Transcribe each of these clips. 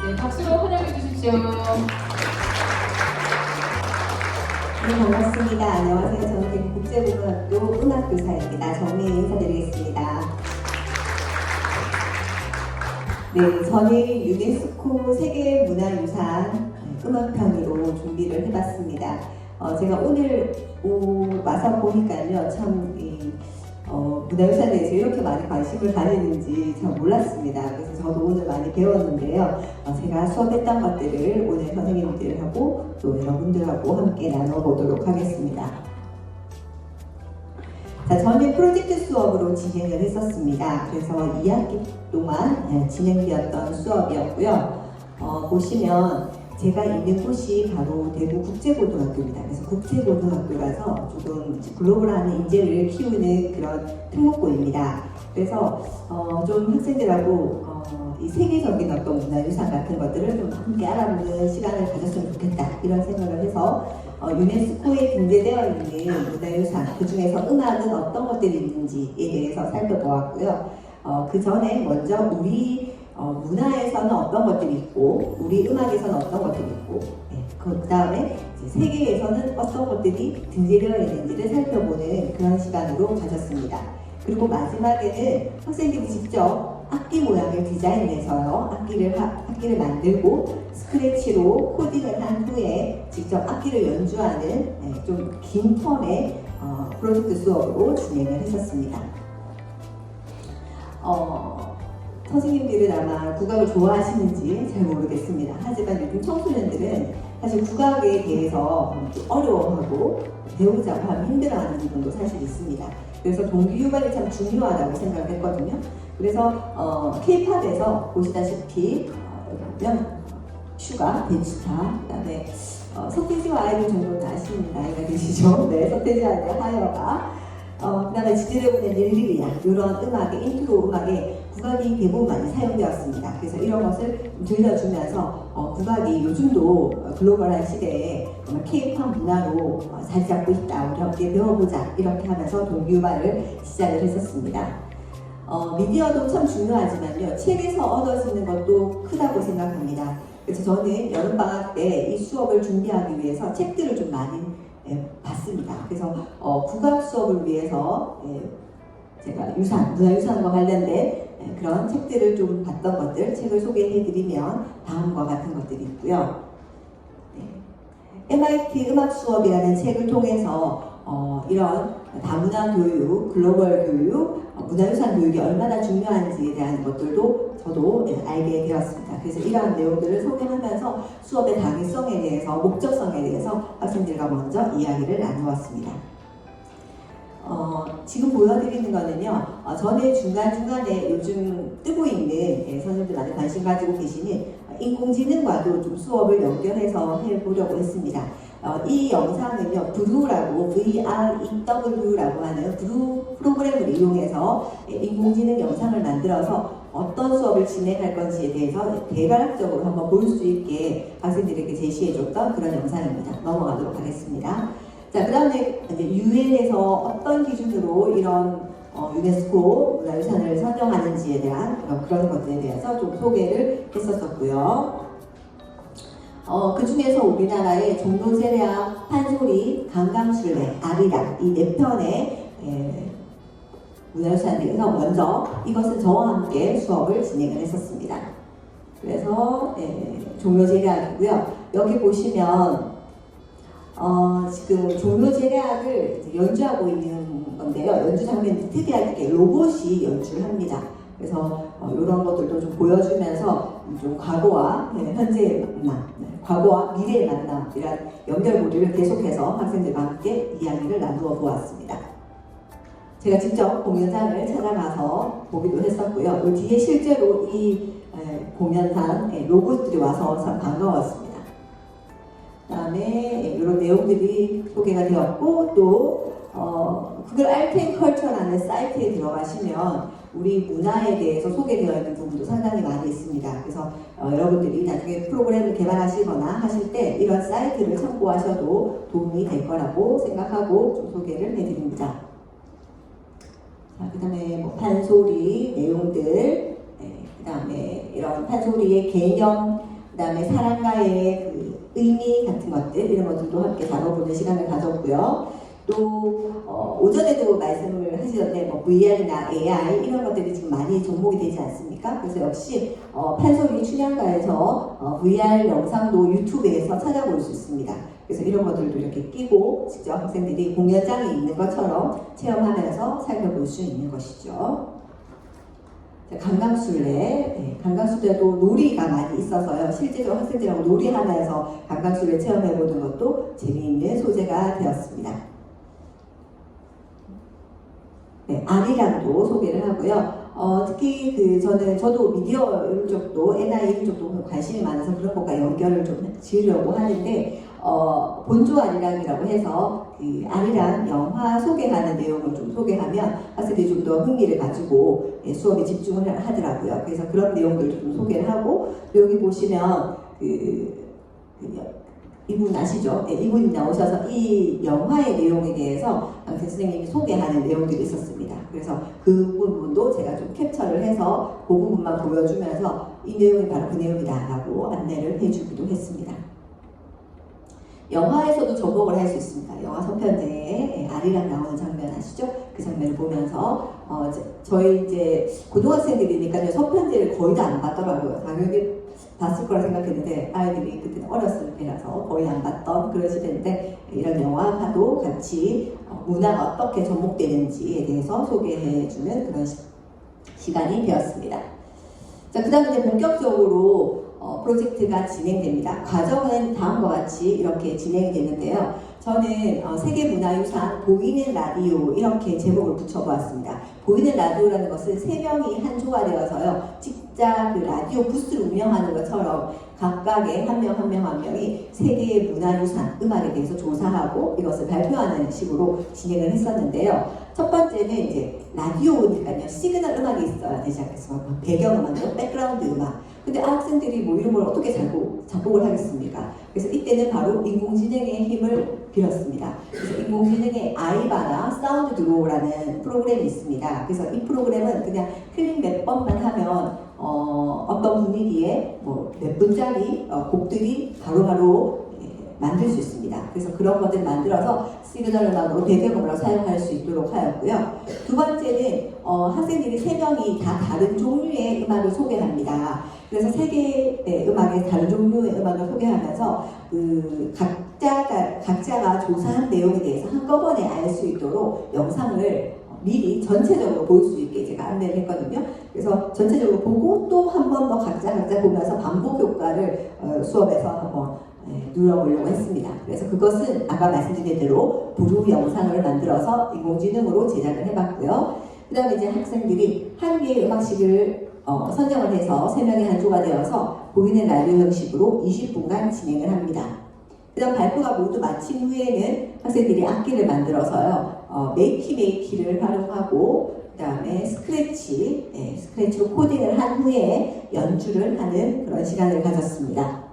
네, 박수로 환영해 주십시오. 네, 반갑습니다. 안녕하세요. 저는 대구국제고등학교 음악교사입니다. 정미애 인사드리겠습니다. 네, 저는 유네스코 세계문화유산 음악편으로 준비를 해봤습니다. 제가 오늘 와서 보니까요, 참 문화유산에 대해서 이렇게 많이 관심을 가지는지 잘 몰랐습니다. 그래서 저도 오늘 많이 배웠는데요. 제가 수업했던 것들을 오늘 선생님들하고 또 여러분들하고 함께 나눠보도록 하겠습니다. 자, 저는 프로젝트 수업으로 진행을 했었습니다. 그래서 2학기 동안 진행되었던 수업이었고요. 보시면 제가 있는 곳이 바로 대구국제고등학교입니다. 그래서 국제고등학교라서 조금 글로벌한 인재를 키우는 그런 특목고입니다. 그래서 좀 학생들하고 이 세계적인 어떤 문화유산 같은 것들을 좀 함께 알아보는 시간을 가졌으면 좋겠다, 이런 생각을 해서 유네스코에 등재되어 있는 문화유산, 그 중에서 음악은 어떤 것들이 있는지에 대해서 살펴보았고요. 그 전에 먼저 우리 문화에서는 어떤 것들이 있고, 우리 음악에서는 어떤 것들이 있고, 그 다음에 세계에서는 어떤 것들이 등재되어 있는지를 살펴보는 그런 시간으로 가졌습니다. 그리고 마지막에는 학생들이 직접 악기 모양을 디자인해서요, 악기를 만들고 스크래치로 코딩을 한 후에 직접 악기를 연주하는 좀 긴 텀의 프로젝트 수업으로 진행을 했었습니다. 선생님들은 아마 국악을 좋아하시는지 잘 모르겠습니다. 하지만 요즘 청소년들은 사실 국악에 대해서 좀 어려워하고 배우자고 하면 힘들어하는 부분도 사실 있습니다. 그래서 동기유발이 참 중요하다고 생각을 했거든요. 그래서 K-팝에서 보시다시피 보면 슈가, 베지타, 그다음에 서태지와 아이들 정도는 아시는 나이가 되시죠? 네, 서태지와 아이들 하여가, 그다음에 지드래곤의 릴리리아, 이런 음악의 인트로 음악에 국악이 대부분 많이 사용되었습니다. 그래서 이런 것을 들려주면서 국악이 요즘도 글로벌한 시대에 K-팝 문화로 자리 잡고 있다, 우리 함께 배워보자, 이렇게 하면서 동기유발을 시작을 했었습니다. 미디어도 참 중요하지만요, 책에서 얻어지는 것도 크다고 생각합니다. 그래서 저는 여름방학 때 이 수업을 준비하기 위해서 책들을 좀 많이 봤습니다. 그래서 국악 수업을 위해서 제가 문화유산과 관련된 그런 책들을 좀 봤던 것들, 책을 소개해드리면 다음과 같은 것들이 있고요. MIT 음악 수업이라는 책을 통해서 이런 다문화 교육, 글로벌 교육, 문화유산 교육이 얼마나 중요한지에 대한 것들도 저도 알게 되었습니다. 그래서 이러한 내용들을 소개하면서 수업의 당위성에 대해서, 목적성에 대해서 학생들과 먼저 이야기를 나누었습니다. 지금 보여드리는 거는요, 전에 중간중간에 요즘 뜨고 있는, 선생님들 많이 관심 가지고 계시는 인공지능과도 좀 수업을 연결해서 해보려고 했습니다. 이 영상은요, 브루라고, VREW라고 하는 브루 프로그램을 이용해서 인공지능 영상을 만들어서 어떤 수업을 진행할 건지에 대해서 대괄학적으로 한번 볼 수 있게 학생들에게 제시해줬던 그런 영상입니다. 넘어가도록 하겠습니다. 자, 그 다음에 이제 유엔에서 어떤 기준으로 이런 유네스코 문화유산을 선정하는지에 대한 그런 것들에 대해서 좀 소개를 했었었고요. 그 중에서 우리나라의 종로제례악, 판소리, 강강술래, 아리랑, 이 4편의 문화유산에 대해서 먼저 이것은 저와 함께 수업을 진행을 했었습니다. 그래서 종로제례악이고요. 여기 보시면 지금 종로제례악을 연주하고 있는 건데요. 연주 장면이 특이하게 로봇이 연주를 합니다. 그래서 이런 것들도 좀 보여주면서 좀 과거와 현재의 만남, 과거와 미래의 만남, 이런 연결고리를 계속해서 학생들과 함께 이야기를 나누어 보았습니다. 제가 직접 공연장을 찾아가서 보기도 했었고요. 그 뒤에 실제로 이 공연장 로봇들이 와서 참 반가웠습니다. 그 다음에 이런 내용들이 소개가 되었고, 또 구글 알트앤컬처라는 사이트에 들어가시면 우리 문화에 대해서 소개되어 있는 부분도 상당히 많이 있습니다. 그래서 여러분들이 나중에 프로그램을 개발하시거나 하실 때 이런 사이트를 참고하셔도 도움이 될 거라고 생각하고 좀 소개를 해드립니다. 자, 그 다음에 뭐 판소리 내용들, 그 다음에 이런 판소리의 개념, 그다음에 사랑과의 그 의미 같은 것들 이런 것들도 함께 다뤄보는 시간을 가졌고요. 또 오전에도 말씀을 하시던데 뭐 VR이나 AI 이런 것들이 지금 많이 접목이 되지 않습니까? 그래서 역시 판소리 춘향가에서 VR 영상도 유튜브에서 찾아볼 수 있습니다. 그래서 이런 것들도 이렇게 끼고 직접 학생들이 공연장에 있는 것처럼 체험하면서 살펴볼 수 있는 것이죠. 강강술래, 네, 강강술래도 놀이가 많이 있어서요. 실제로 학생들하고 놀이하면서 강강술래 체험해보는 것도 재미있는 소재가 되었습니다. 네, 아리랑도 소개를 하고요. 특히 저도 미디어 이런 쪽도, NI 이런 쪽도 관심이 많아서 그런 것과 연결을 좀 지으려고 하는데, 본조 아리랑이라고 해서 그 아리랑 영화 소개하는 내용을 좀 소개하면 학생들이 좀 더 흥미를 가지고 수업에 집중을 하더라고요. 그래서 그런 내용들을 좀 소개를 하고, 여기 보시면 이분 아시죠? 네, 이분이 나오셔서 이 영화의 내용에 대해서 강태 선생님이 소개하는 내용들이 있었습니다. 그래서 그 부분도 제가 좀 캡처를 해서 그 부분만 보여주면서 이 내용이 바로 그 내용이다 라고 안내를 해주기도 했습니다. 영화에서도 접목을 할 수 있습니다. 영화 서편제에 아리랑 나오는 장면 아시죠? 그 장면을 보면서 저희 이제 고등학생들이니까 서편제를 거의 다 안 봤더라고요. 당연히 봤을 거라 생각했는데 아이들이 그때는 어렸을 때라서 거의 안 봤던 그런 시대인데 이런 영화와도 같이 문화가 어떻게 접목되는지에 대해서 소개해주는 그런 시간이 되었습니다. 자, 그 다음에 이제 본격적으로 프로젝트가 진행됩니다. 과정은 다음과 같이 이렇게 진행이 되는데요. 저는 세계문화유산 보이는 라디오 이렇게 제목을 붙여보았습니다. 보이는 라디오라는 것은 3명이 한 조가 되어서요. 진짜 그 라디오 부스를 운영하는 것처럼 각각의 한 명이 세계의 문화유산, 음악에 대해서 조사하고 이것을 발표하는 식으로 진행을 했었는데요. 첫 번째는 이제 라디오니까요. 시그널 음악이 있어야 되지 않겠습니까? 배경음악이요, 백그라운드 음악. 근데 학생들이 뭐 이런 걸 어떻게 작곡을 하겠습니까? 그래서 이때는 바로 인공지능의 힘을 빌었습니다. 그래서 인공지능의 아이바나 사운드 드로우라는 프로그램이 있습니다. 그래서 이 프로그램은 그냥 클릭 몇 번만 하면 어떤 분위기에 뭐 몇 분짜리 곡들이 바로바로 만들 수 있습니다. 그래서 그런 것들 만들어서 시그널 음악으로 배경음악으로 사용할 수 있도록 하였고요. 두 번째는 학생들이 3명이 다 다른 종류의 음악을 소개합니다. 그래서 3개의 음악의 다른 종류의 음악을 소개하면서 그 각자가 조사한 내용에 대해서 한꺼번에 알 수 있도록 영상을 미리 전체적으로 볼 수 있게 제가 안내를 했거든요. 그래서 전체적으로 보고 또 한 번 더 각자 보면서 반복 효과를 수업에서 한번 눌러보려고 했습니다. 그래서 그것은 아까 말씀드린 대로 부루 영상을 만들어서 인공지능으로 제작을 해봤고요. 그 다음에 이제 학생들이 한 개의 음악식을 선정을 해서 3명이 한 조가 되어서 보이는 라디오 형식으로 20분간 진행을 합니다. 그 다음 발표가 모두 마친 후에는 학생들이 악기를 만들어서요. 메이키를 활용하고 그 다음에 스크래치로 코딩을 한 후에 연주를 하는 그런 시간을 가졌습니다.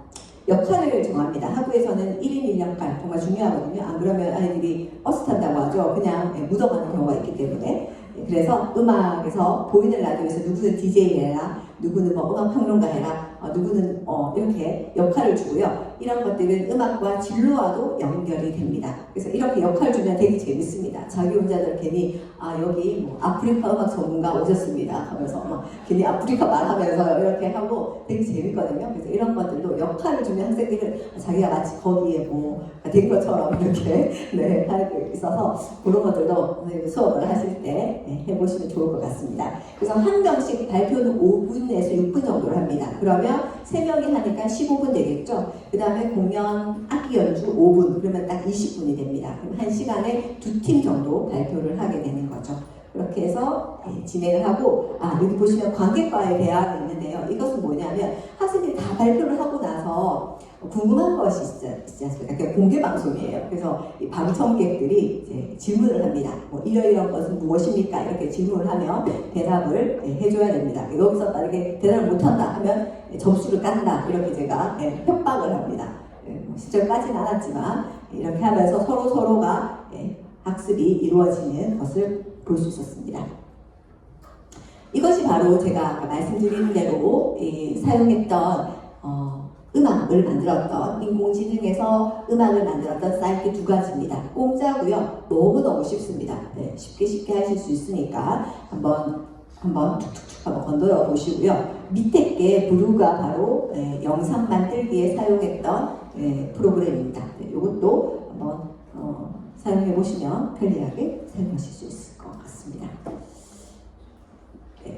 역할을 정합니다. 학교에서는 1인 1역할 정말 중요하거든요. 안 그러면 아이들이 버스 탄다고 하죠. 그냥 묻어가는 경우가 있기 때문에. 그래서 음악에서 보이는 라디오에서 누구는 DJ 해라, 누구는 뭐 음악 평론가 해라, 누구는 이렇게 역할을 주고요. 이런 것들은 음악과 진로와도 연결이 됩니다. 그래서 이렇게 역할 주면 되게 재밌습니다. 자기 혼자들 괜히 여기 뭐 아프리카 음악 전문가 오셨습니다 하면서 막 괜히 아프리카 말하면서 이렇게 하고 되게 재밌거든요. 그래서 이런 것들도 역할을 주면 학생들은 자기가 마치 거기에 뭐 된 것처럼 이렇게 할 있어서 그런 것들도 수업을 하실 때 해보시면 좋을 것 같습니다. 그래서 한 명씩 발표는 5분에서 6분 정도를 합니다. 그러면 3명이 하니까 15분 되겠죠. 그 다음에 공연 악기 연주 5분, 그러면 딱 20분이 됩니다. 그럼 1시간에 2팀 정도 발표를 하게 되는 거죠. 그렇게 해서 진행을 하고, 여기 보시면 관객과의 대화가 있는데요. 이것은 뭐냐면 학생들이 다 발표를 하고 나서 궁금한 것이 있지 않습니까? 그게 공개 방송이에요. 그래서 이 방청객들이 이제 질문을 합니다. 뭐 이런 것은 무엇입니까? 이렇게 질문을 하면 대답을 해줘야 됩니다. 여기서 만약에 대답을 못한다 하면 점수를 깐다. 이렇게 제가 협박을 합니다. 실제로 까지는 않았지만 이렇게 하면서 서로가 학습이 이루어지는 것을 볼 수 있었습니다. 이것이 바로 제가 아까 말씀드린 대로 사용했던 음악을 만들었던, 인공지능에서 음악을 만들었던 사이트 두 가지입니다. 공짜고요. 너무너무 쉽습니다. 네, 쉽게 하실 수 있으니까 한번 툭툭툭 한번 건드려 보시고요. 밑에 게 브루가 바로 영상 만들기에 사용했던 프로그램입니다. 이것도 한번 사용해 보시면 편리하게 사용하실 수 있을 것 같습니다.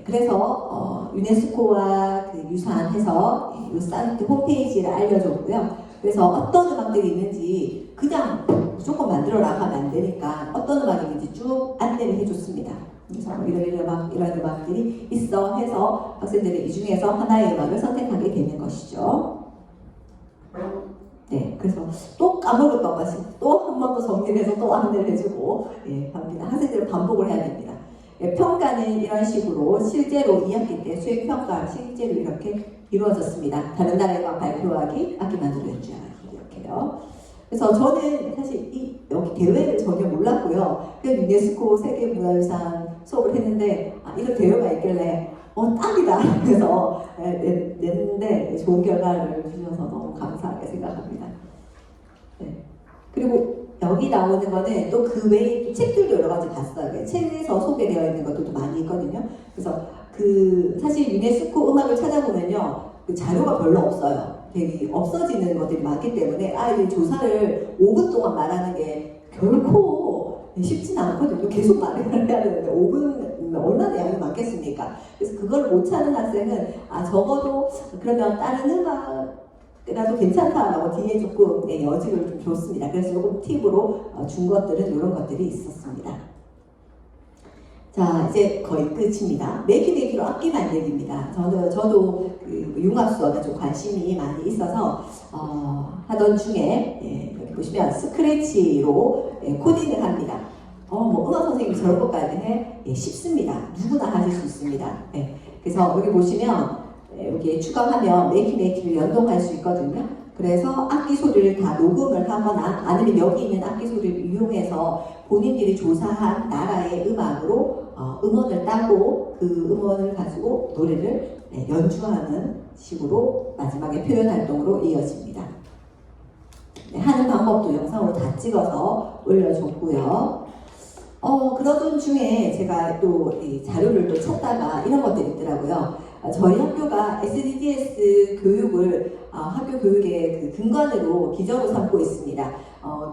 그래서 유네스코와 유사해서 이 사이트 홈페이지를 알려줬고요. 그래서 어떤 음악들이 있는지 그냥 무조건 만들어라 하면 안 되니까 어떤 음악이 있는지 쭉 안내를 해줬습니다. 그래서 이런 음악들이 있어 해서 학생들이 이 중에서 하나의 음악을 선택하게 되는 것이죠. 네, 그래서 또 까먹을 것 같이 또 한 번 더 정리를 해서 또 안내를 해주고 합니다. 학생들은 반복을 해야 됩니다. 평가는 이런 식으로 실제로 2학기 때 수행 평가 실제로 이렇게 이루어졌습니다. 다른 나라에 발표하기, 악기 만들어 연주하기 이렇게요. 그래서 저는 사실 여기 대회를 전혀 몰랐고요. 그냥 유네스코 세계문화유산 수업을 했는데 이런 대회가 있길래 딱이다. 그래서 냈는데 좋은 결과를 주셔서 너무 감사하게 생각합니다. 네. 그리고 여기 나오는 거는 또 그 외에 책들도 여러 가지 봤어요. 책에서 소개되어 있는 것들도 많이 있거든요. 그래서 사실 유네스코 음악을 찾아보면요. 그 자료가 별로 없어요. 되게 없어지는 것들이 많기 때문에 이 조사를 5분 동안 말하는 게 결코 쉽지는 않거든요. 계속 말을 해야 되는데 5분 얼마나 양이 많겠습니까? 그래서 그걸 못 찾는 학생은 적어도 그러면 다른 음악이라도 괜찮다라고 뒤에 조금 여직을 좀 줬습니다. 그래서 조금 팁으로 준 것들은 이런 것들이 있었습니다. 자, 이제 거의 끝입니다. 매기매기로 악기 만들기입니다. 저도 융합 수업에 좀 관심이 많이 있어서 하던 중에 여기 보시면 스크래치로 코딩을 합니다. 음악 선생님이 저런 것까지 해? 쉽습니다. 누구나 하실 수 있습니다. 그래서 여기 보시면 여기에 추가하면 매기매기를 연동할 수 있거든요. 그래서 악기 소리를 다 녹음을 하거나 아니면 여기 있는 악기 소리를 이용해서 본인들이 조사한 나라의 음악으로 음원을 따고 그 음원을 가지고 노래를 연주하는 식으로 마지막에 표현 활동으로 이어집니다. 하는 방법도 영상으로 다 찍어서 올려줬고요. 그러던 중에 제가 또 자료를 또 찾다가 이런 것들이 있더라고요. 저희 학교가 SDGs 교육을 학교 교육의 그 근간으로 기저로 삼고 있습니다.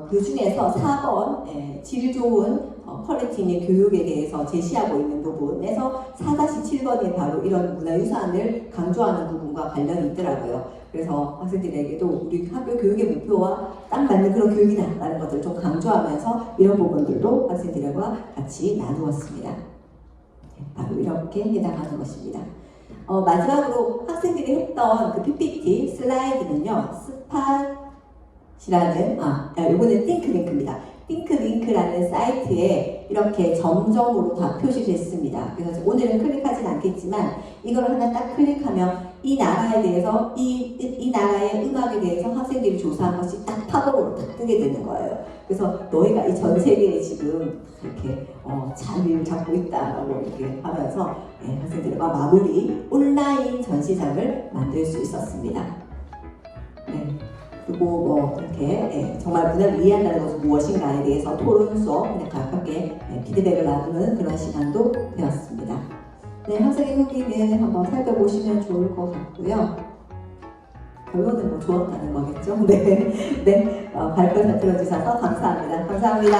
그 중에서 4번 질 좋은 퀄리티 있는 교육에 대해서 제시하고 있는 부분에서 4-7번이 바로 이런 문화유산을 강조하는 부분과 관련이 있더라고요. 그래서 학생들에게도 우리 학교 교육의 목표와 딱 맞는 그런 교육이다라는 것들을 좀 강조하면서 이런 부분들도 학생들과 같이 나누었습니다. 바로 이렇게 해당하는 것입니다. 마지막으로 학생들이 했던 그 PPT 슬라이드는요, 스팟이라는, 요거는 띵크링크입니다. 띵크링크라는 사이트에 이렇게 점점으로 다 표시됐습니다. 그래서 오늘은 클릭하진 않겠지만, 이걸 하나 딱 클릭하면 이 나라에 대해서, 이 나라의 음악에 대해서 학생들이 조사한 것이 딱 팝업으로 딱 뜨게 되는 거예요. 그래서 너희가 이 전 세계에 지금 이렇게 자리를 잡고 있다라고 이렇게 하면서 학생들과 마무리 온라인 전시장을 만들 수 있었습니다. 그리고 이렇게 정말 문화를 이해한다는 것은 무엇인가에 대해서 토론 수업 그냥 가깝게 피드백을 나누는 그런 시간도 되었습니다. 학생의 후기는 한번 살펴보시면 좋을 것 같고요. 결론은 좋았다는 거겠죠? 발표 잘 들어주셔서 감사합니다. 감사합니다.